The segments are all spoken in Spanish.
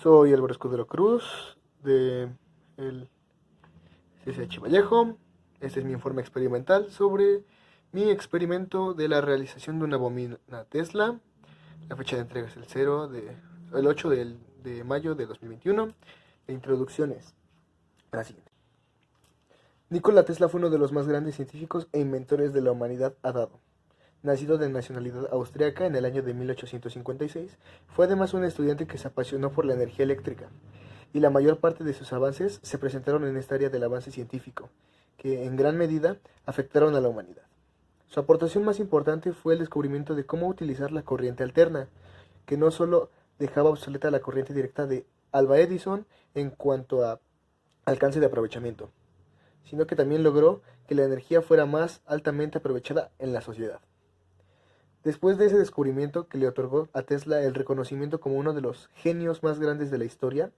Soy Álvaro Escudero Cruz de el CCH Vallejo. Este es mi informe experimental sobre mi experimento de la realización de una bobina Tesla. La fecha de entrega es el 8 de mayo de 2021. La introducción es la siguiente. Nikola Tesla fue uno de los más grandes científicos e inventores de la humanidad ha dado. Nacido de nacionalidad austriaca en el año de 1856, fue además un estudiante que se apasionó por la energía eléctrica, y la mayor parte de sus avances se presentaron en esta área del avance científico, que en gran medida afectaron a la humanidad. Su aportación más importante fue el descubrimiento de cómo utilizar la corriente alterna, que no solo dejaba obsoleta la corriente directa de Alva Edison en cuanto a alcance de aprovechamiento, sino que también logró que la energía fuera más altamente aprovechada en la sociedad. Después de ese descubrimiento que le otorgó a Tesla el reconocimiento como uno de los genios más grandes de la historia,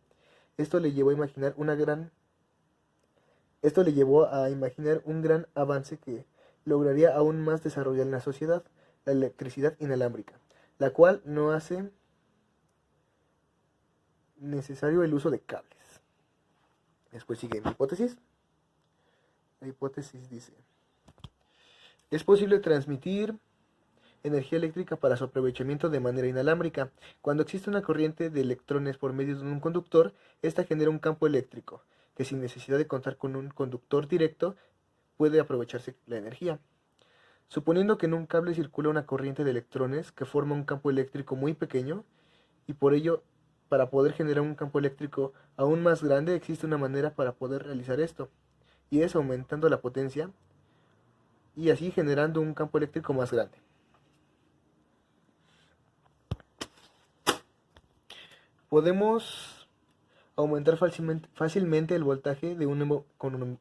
esto le llevó a imaginar un gran avance que lograría aún más desarrollar en la sociedad, la electricidad inalámbrica, la cual no hace necesario el uso de cables. Después sigue mi hipótesis. La hipótesis dice: es posible transmitir energía eléctrica para su aprovechamiento de manera inalámbrica. Cuando existe una corriente de electrones por medio de un conductor, esta genera un campo eléctrico, que sin necesidad de contar con un conductor directo, puede aprovecharse la energía. Suponiendo que en un cable circula una corriente de electrones que forma un campo eléctrico muy pequeño, y por ello, para poder generar un campo eléctrico aún más grande, existe una manera para poder realizar esto, y es aumentando la potencia, y así generando un campo eléctrico más grande. Podemos aumentar fácilmente el voltaje de con un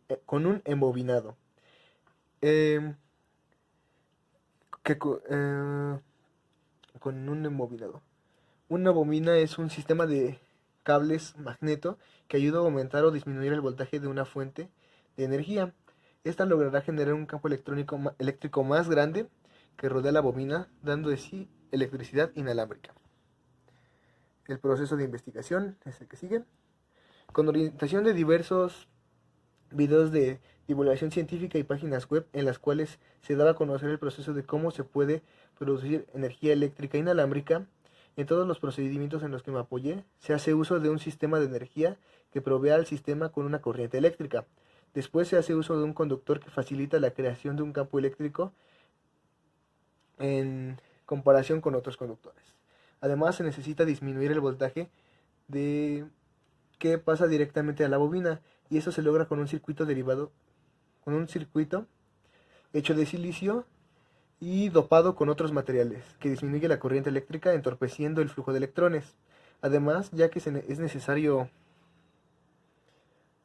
embobinado. Eh, con un embobinado. Una bobina es un sistema de cables magneto que ayuda a aumentar o disminuir el voltaje de una fuente de energía. Esta logrará generar un campo eléctrico más grande que rodea la bobina, dando de sí electricidad inalámbrica. El proceso de investigación es el que sigue. Con orientación de diversos videos de divulgación científica y páginas web en las cuales se daba a conocer el proceso de cómo se puede producir energía eléctrica inalámbrica, en todos los procedimientos en los que me apoyé, se hace uso de un sistema de energía que provea al sistema con una corriente eléctrica. Después se hace uso de un conductor que facilita la creación de un campo eléctrico en comparación con otros conductores. Además, se necesita disminuir el voltaje que pasa directamente a la bobina, y eso se logra con un circuito hecho de silicio y dopado con otros materiales, que disminuye la corriente eléctrica entorpeciendo el flujo de electrones. Además, ya que es necesario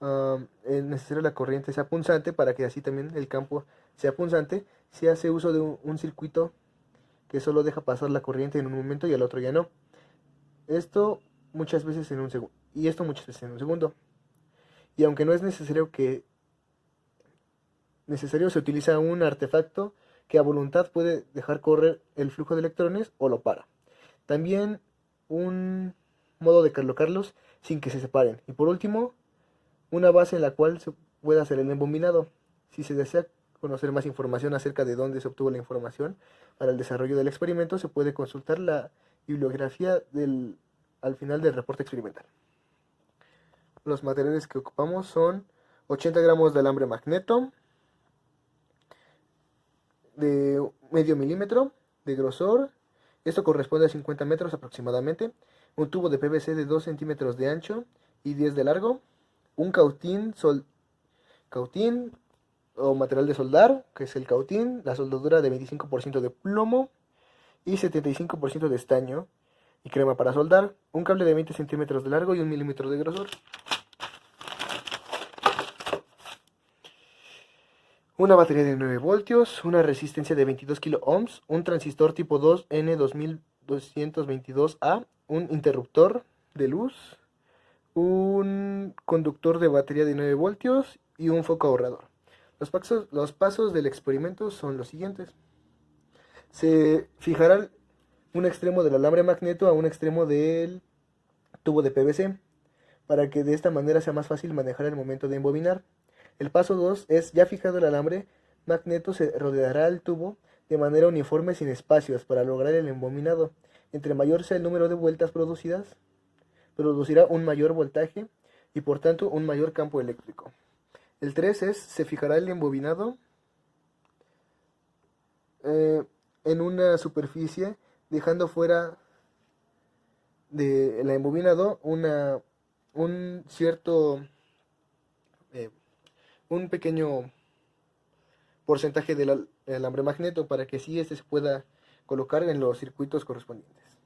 la corriente sea punzante, para que así también el campo sea punzante, se hace uso de un circuito que solo deja pasar la corriente en un momento y al otro ya no. Esto muchas veces en un segundo. Y aunque no es necesario, se utiliza un artefacto que a voluntad puede dejar correr el flujo de electrones o lo para. También un modo de colocarlos sin que se separen. Y por último, una base en la cual se pueda hacer el embobinado. Si se desea conocer más información acerca de dónde se obtuvo la información para el desarrollo del experimento, se puede consultar la bibliografía al final del reporte experimental. Los materiales que ocupamos son 80 gramos de alambre magneto de medio milímetro de grosor. Esto corresponde a 50 metros aproximadamente. Un tubo de PVC de 2 centímetros de ancho y 10 de largo. Un cautín o material de soldar, que es el cautín, la soldadura de 25% de plomo y 75% de estaño y crema para soldar, un cable de 20 centímetros de largo y 1 milímetro de grosor, una batería de 9 voltios, una resistencia de 22 kilo ohms, un transistor tipo 2N2222A, un interruptor de luz, un conductor de batería de 9 voltios y un foco ahorrador. Los pasos del experimento son los siguientes. Se fijará un extremo del alambre magneto a un extremo del tubo de PVC, para que de esta manera sea más fácil manejar el momento de embobinar. El paso 2 es, ya fijado el alambre magneto, se rodeará el tubo de manera uniforme sin espacios para lograr el embobinado. Entre mayor sea el número de vueltas producidas, producirá un mayor voltaje y por tanto un mayor campo eléctrico. El 3 es, se fijará el embobinado en una superficie, dejando fuera del embobinado un cierto, un pequeño porcentaje del alambre magneto para que así este se pueda colocar en los circuitos correspondientes.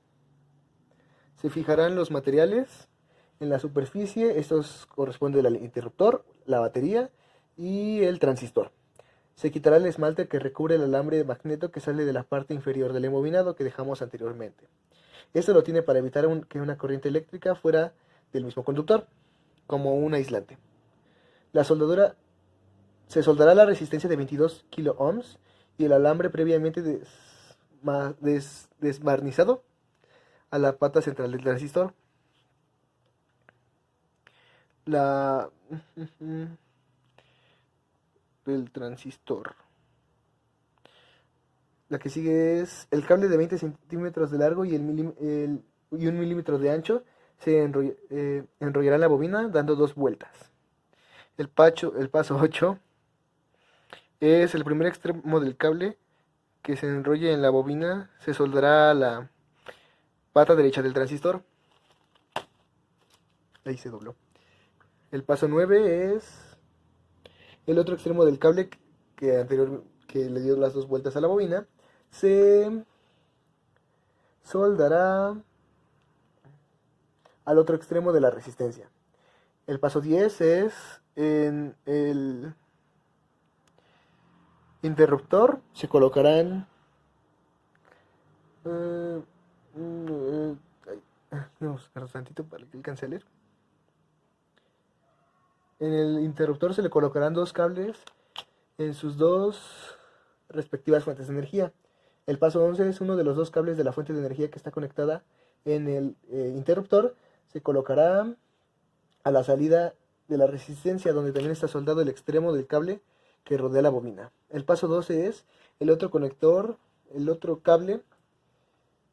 Se fijarán los materiales en la superficie, estos corresponden al interruptor, la batería y el transistor. Se quitará el esmalte que recubre el alambre magneto que sale de la parte inferior del embobinado que dejamos anteriormente. Esto lo tiene para evitar que una corriente eléctrica fuera del mismo conductor, como un aislante. Se soldará la resistencia de 22 kiloohms y el alambre previamente desbarnizado a la pata central del transistor. Del transistor. La que sigue es el cable de 20 centímetros de largo y 1 milímetro de ancho. Se enrollará en la bobina dando 2 vueltas. El paso 8 es el primer extremo del cable que se enrolle en la bobina. Se soldará a la pata derecha del transistor. Ahí se dobló. El paso 9 es el otro extremo del cable que le dio las 2 vueltas a la bobina. Se soldará al otro extremo de la resistencia. El paso 10 es en el interruptor se colocarán vamos a tantito para que alcance a leer. En el interruptor se le colocarán 2 cables en sus 2 respectivas fuentes de energía. El paso 11 es uno de los 2 cables de la fuente de energía que está conectada en el interruptor. Se colocará a la salida de la resistencia, donde también está soldado el extremo del cable que rodea la bobina. El paso 12 es el otro cable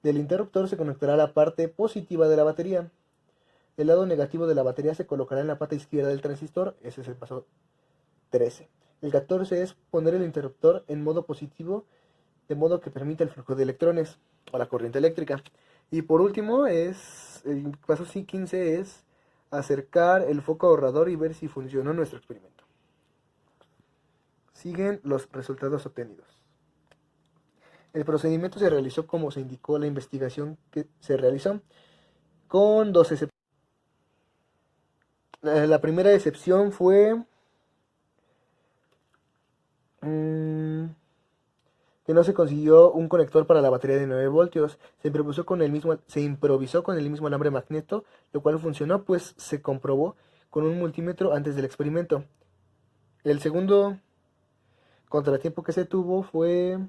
del interruptor se conectará a la parte positiva de la batería. El lado negativo de la batería se colocará en la pata izquierda del transistor. Ese es el paso 13. El 14 es poner el interruptor en modo positivo, de modo que permita el flujo de electrones o la corriente eléctrica. Y por último, el paso 15 es acercar el foco ahorrador y ver si funcionó nuestro experimento. Siguen los resultados obtenidos. El procedimiento se realizó como se indicó la investigación que se realizó, con 2 excepciones. La primera excepción fue que no se consiguió un conector para la batería de 9 voltios. Se improvisó con el mismo alambre magneto, lo cual funcionó, pues se comprobó con un multímetro antes del experimento. El segundo contratiempo que se tuvo fue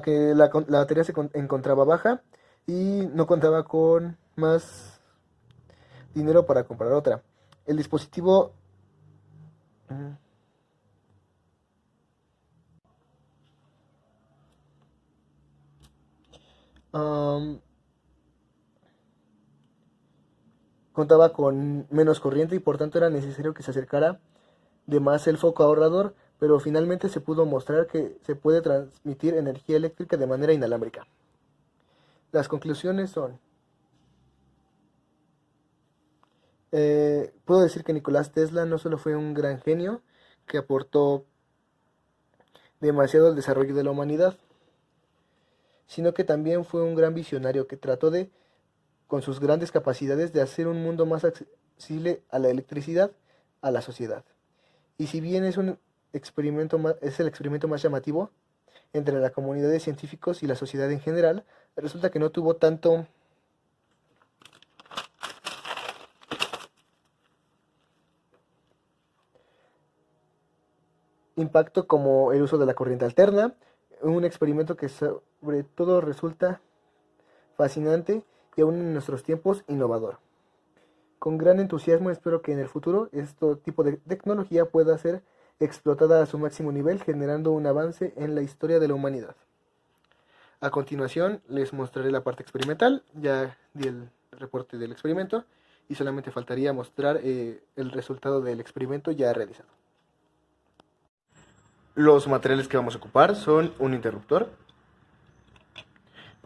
que la batería se encontraba baja y no contaba con más dinero para comprar otra. El dispositivo contaba con menos corriente y por tanto era necesario que se acercara de más el foco ahorrador, pero finalmente se pudo mostrar que se puede transmitir energía eléctrica de manera inalámbrica. Las conclusiones son: puedo decir que Nicolás Tesla no solo fue un gran genio que aportó demasiado al desarrollo de la humanidad, sino que también fue un gran visionario que trató con sus grandes capacidades, de hacer un mundo más accesible a la electricidad a la sociedad. Y si bien es el experimento más llamativo entre la comunidad de científicos y la sociedad en general, resulta que no tuvo tanto impacto como el uso de la corriente alterna, un experimento que sobre todo resulta fascinante y aún en nuestros tiempos innovador. Con gran entusiasmo espero que en el futuro este tipo de tecnología pueda ser explotada a su máximo nivel, generando un avance en la historia de la humanidad. A continuación les mostraré la parte experimental, ya di el reporte del experimento y solamente faltaría mostrar el resultado del experimento ya realizado. Los materiales que vamos a ocupar son un interruptor,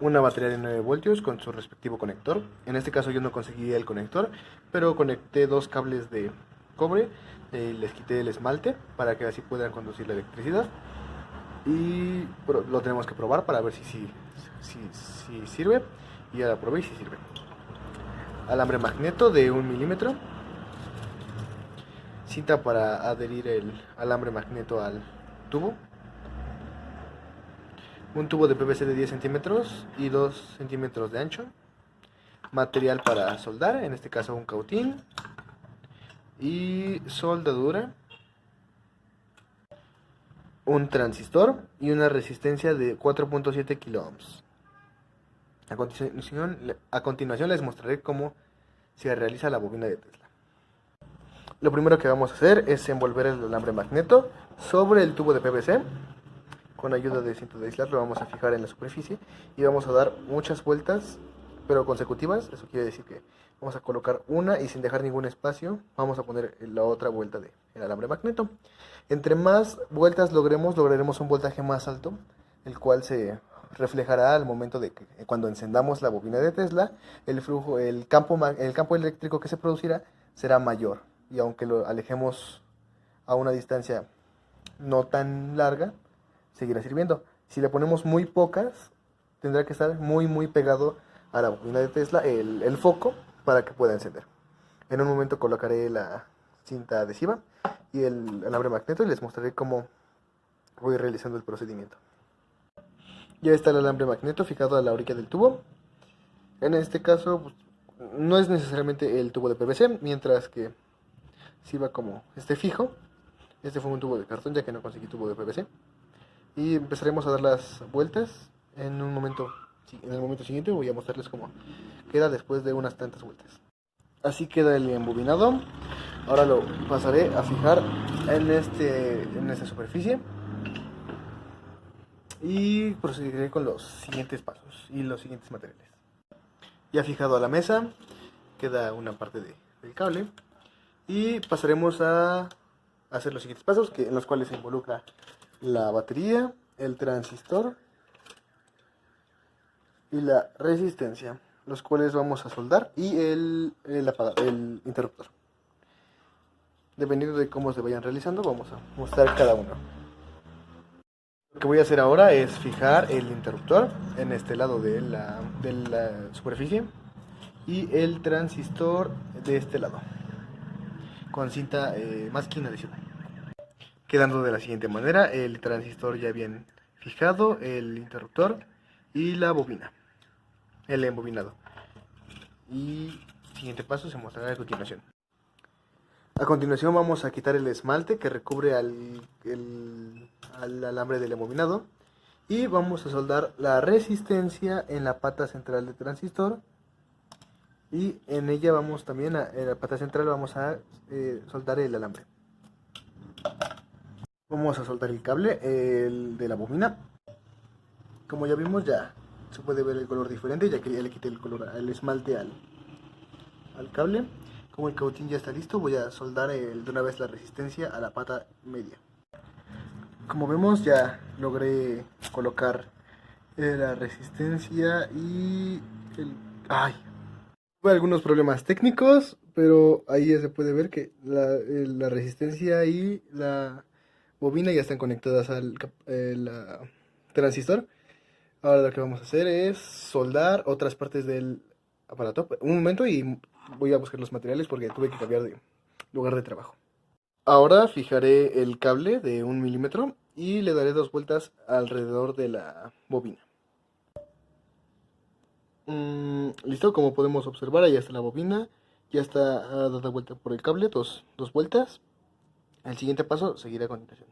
una batería de 9 voltios con su respectivo conector. En este caso yo no conseguí el conector, pero conecté dos cables de cobre, les quité el esmalte para que así puedan conducir la electricidad. Y lo tenemos que probar para ver si sirve. Y ya la probé y si sirve. Alambre magneto de 1 milímetro. Cinta para adherir el alambre magneto al tubo. Un tubo de PVC de 10 centímetros y 2 centímetros de ancho. Material para soldar, en este caso un cautín. Y soldadura. Un transistor y una resistencia de 4.7 kiloohms. A continuación les mostraré cómo se realiza la bobina de Tesla. Lo primero que vamos a hacer es envolver el alambre magneto sobre el tubo de PVC. Con ayuda de cinta de aislar lo vamos a fijar en la superficie y vamos a dar muchas vueltas, pero consecutivas. Eso quiere decir que vamos a colocar una y sin dejar ningún espacio vamos a poner la otra vuelta del alambre magneto. Entre más vueltas lograremos un voltaje más alto, el cual se reflejará al momento de que cuando encendamos la bobina de Tesla, el campo eléctrico que se producirá será mayor. Y aunque lo alejemos a una distancia no tan larga, seguirá sirviendo. Si le ponemos muy pocas, tendrá que estar muy pegado a la bobina de Tesla el foco para que pueda encender. En un momento colocaré la cinta adhesiva y el alambre magneto y les mostraré cómo voy realizando el procedimiento. Ya está el alambre magneto fijado a la orilla del tubo. En este caso pues, no es necesariamente el tubo de PVC, mientras que sirva como esté fijo. Este fue un tubo de cartón ya que no conseguí tubo de PVC. Y empezaremos a dar las vueltas en el momento siguiente. Voy a mostrarles cómo queda después de unas tantas vueltas. Así queda el embobinado. Ahora lo pasaré a fijar en esta superficie. Y procederé con los siguientes pasos y los siguientes materiales. Ya fijado a la mesa, queda una parte del cable. Y pasaremos a hacer los siguientes pasos, en los cuales se involucra la batería, el transistor y la resistencia, los cuales vamos a soldar, y el interruptor. Dependiendo de cómo se vayan realizando, vamos a mostrar cada uno. Lo que voy a hacer ahora es fijar el interruptor en este lado de la superficie y el transistor de este lado con cinta masking adhesiva, quedando de la siguiente manera: el transistor ya bien fijado, el interruptor y la bobina, el embobinado. Y el siguiente paso se mostrará a continuación. A continuación vamos a quitar el esmalte que recubre al alambre del embobinado y vamos a soldar la resistencia en la pata central del transistor, y en ella vamos también en la pata central vamos a soldar el alambre. Vamos a soltar el cable de la bobina. Como ya vimos, ya se puede ver el color diferente, ya que ya le quité el esmalte al cable. Como el cautín ya está listo, voy a soldar de una vez la resistencia a la pata media. Como vemos, ya logré colocar la resistencia y Tuve algunos problemas técnicos, pero ahí ya se puede ver que la resistencia y la bobina ya están conectadas al transistor. Ahora lo que vamos a hacer es soldar otras partes del aparato. Un momento y voy a buscar los materiales porque tuve que cambiar de lugar de trabajo. Ahora fijaré el cable de 1 milímetro y le daré 2 vueltas alrededor de la bobina. Listo, como podemos observar, ahí está la bobina. Ya está dada vuelta por el cable, dos vueltas. El siguiente paso seguirá a continuación.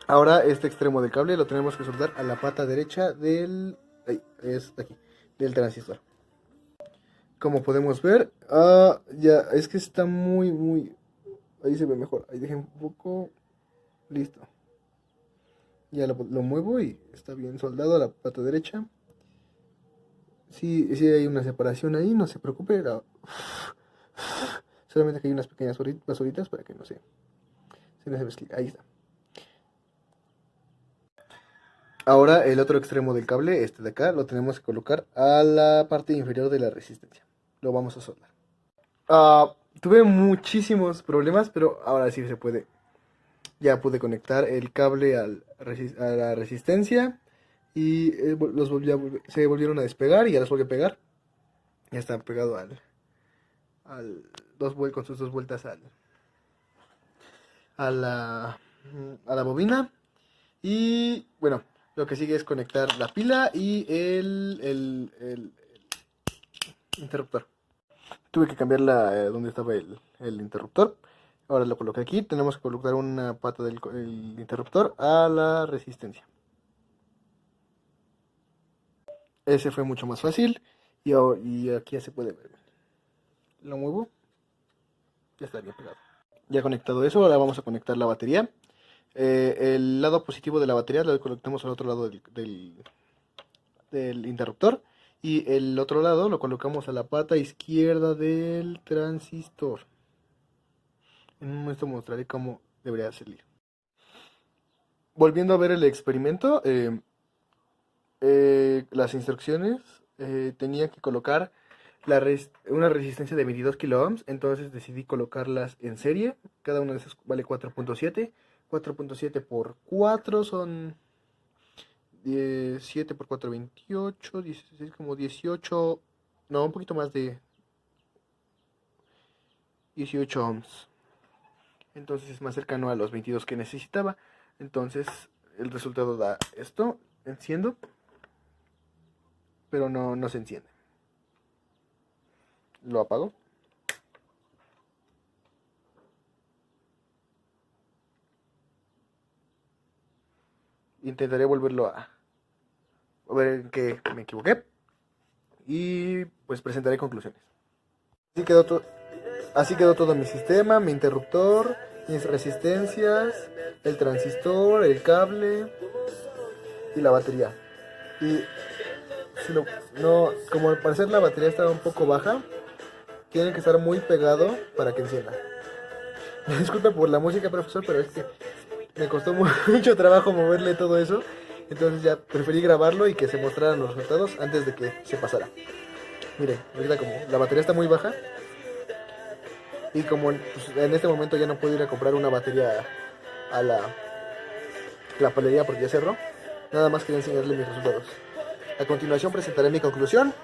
Ahora este extremo del cable lo tenemos que soldar a la pata derecha del... ahí, es aquí, del transistor. Como podemos ver, ya, es que está muy... Ahí se ve mejor, ahí dejen un poco... Listo. Ya lo muevo y está bien soldado a la pata derecha. Sí, sí hay una separación ahí, no se preocupe. Solamente que hay unas pequeñas basuritas para que no se me mezcle. Ahí está. Ahora el otro extremo del cable, este de acá, lo tenemos que colocar a la parte inferior de la resistencia. Lo vamos a soldar. Tuve muchísimos problemas, pero ahora sí se puede. Ya pude conectar el cable a la resistencia y se volvieron a despegar y ya los volví a pegar. Ya está pegado con sus dos vueltas a la bobina. Y bueno, lo que sigue es conectar la pila y el interruptor. Tuve que cambiar donde estaba el interruptor. Ahora lo coloqué aquí. Tenemos que colocar una pata del el interruptor a la resistencia. Ese fue mucho más fácil. Y aquí ya se puede ver. Lo muevo. Ya está bien pegado. Ya conectado eso, ahora vamos a conectar la batería. El lado positivo de la batería lo conectamos al otro lado del interruptor. Y el otro lado lo colocamos a la pata izquierda del transistor. En un momento mostraré cómo debería salir. Volviendo a ver el experimento, las instrucciones, tenía que colocar una resistencia de 22 kilo ohms, entonces decidí colocarlas en serie. Cada una de esas vale 4.7. 4.7 por 4 son 7 por 4, 28, 16, como 18, no, un poquito más de 18 ohms. Entonces es más cercano a los 22 que necesitaba. Entonces el resultado da esto. Enciendo, pero no se enciende. Lo apago. Intentaré volverlo a ver en qué me equivoqué. Y pues presentaré conclusiones. Así quedó todo mi sistema, mi interruptor, mis resistencias, el transistor, el cable y la batería. Y si no, como al parecer la batería estaba un poco baja, tiene que estar muy pegado para que encienda. Disculpe por la música, profesor, pero es que me costó mucho trabajo moverle todo eso. Entonces ya preferí grabarlo y que se mostraran los resultados antes de que se pasara. Mire, ahorita como la batería está muy baja y como pues, en este momento ya no puedo ir a comprar una batería a la palería porque ya cerró, nada más quería enseñarle mis resultados. A continuación presentaré mi conclusión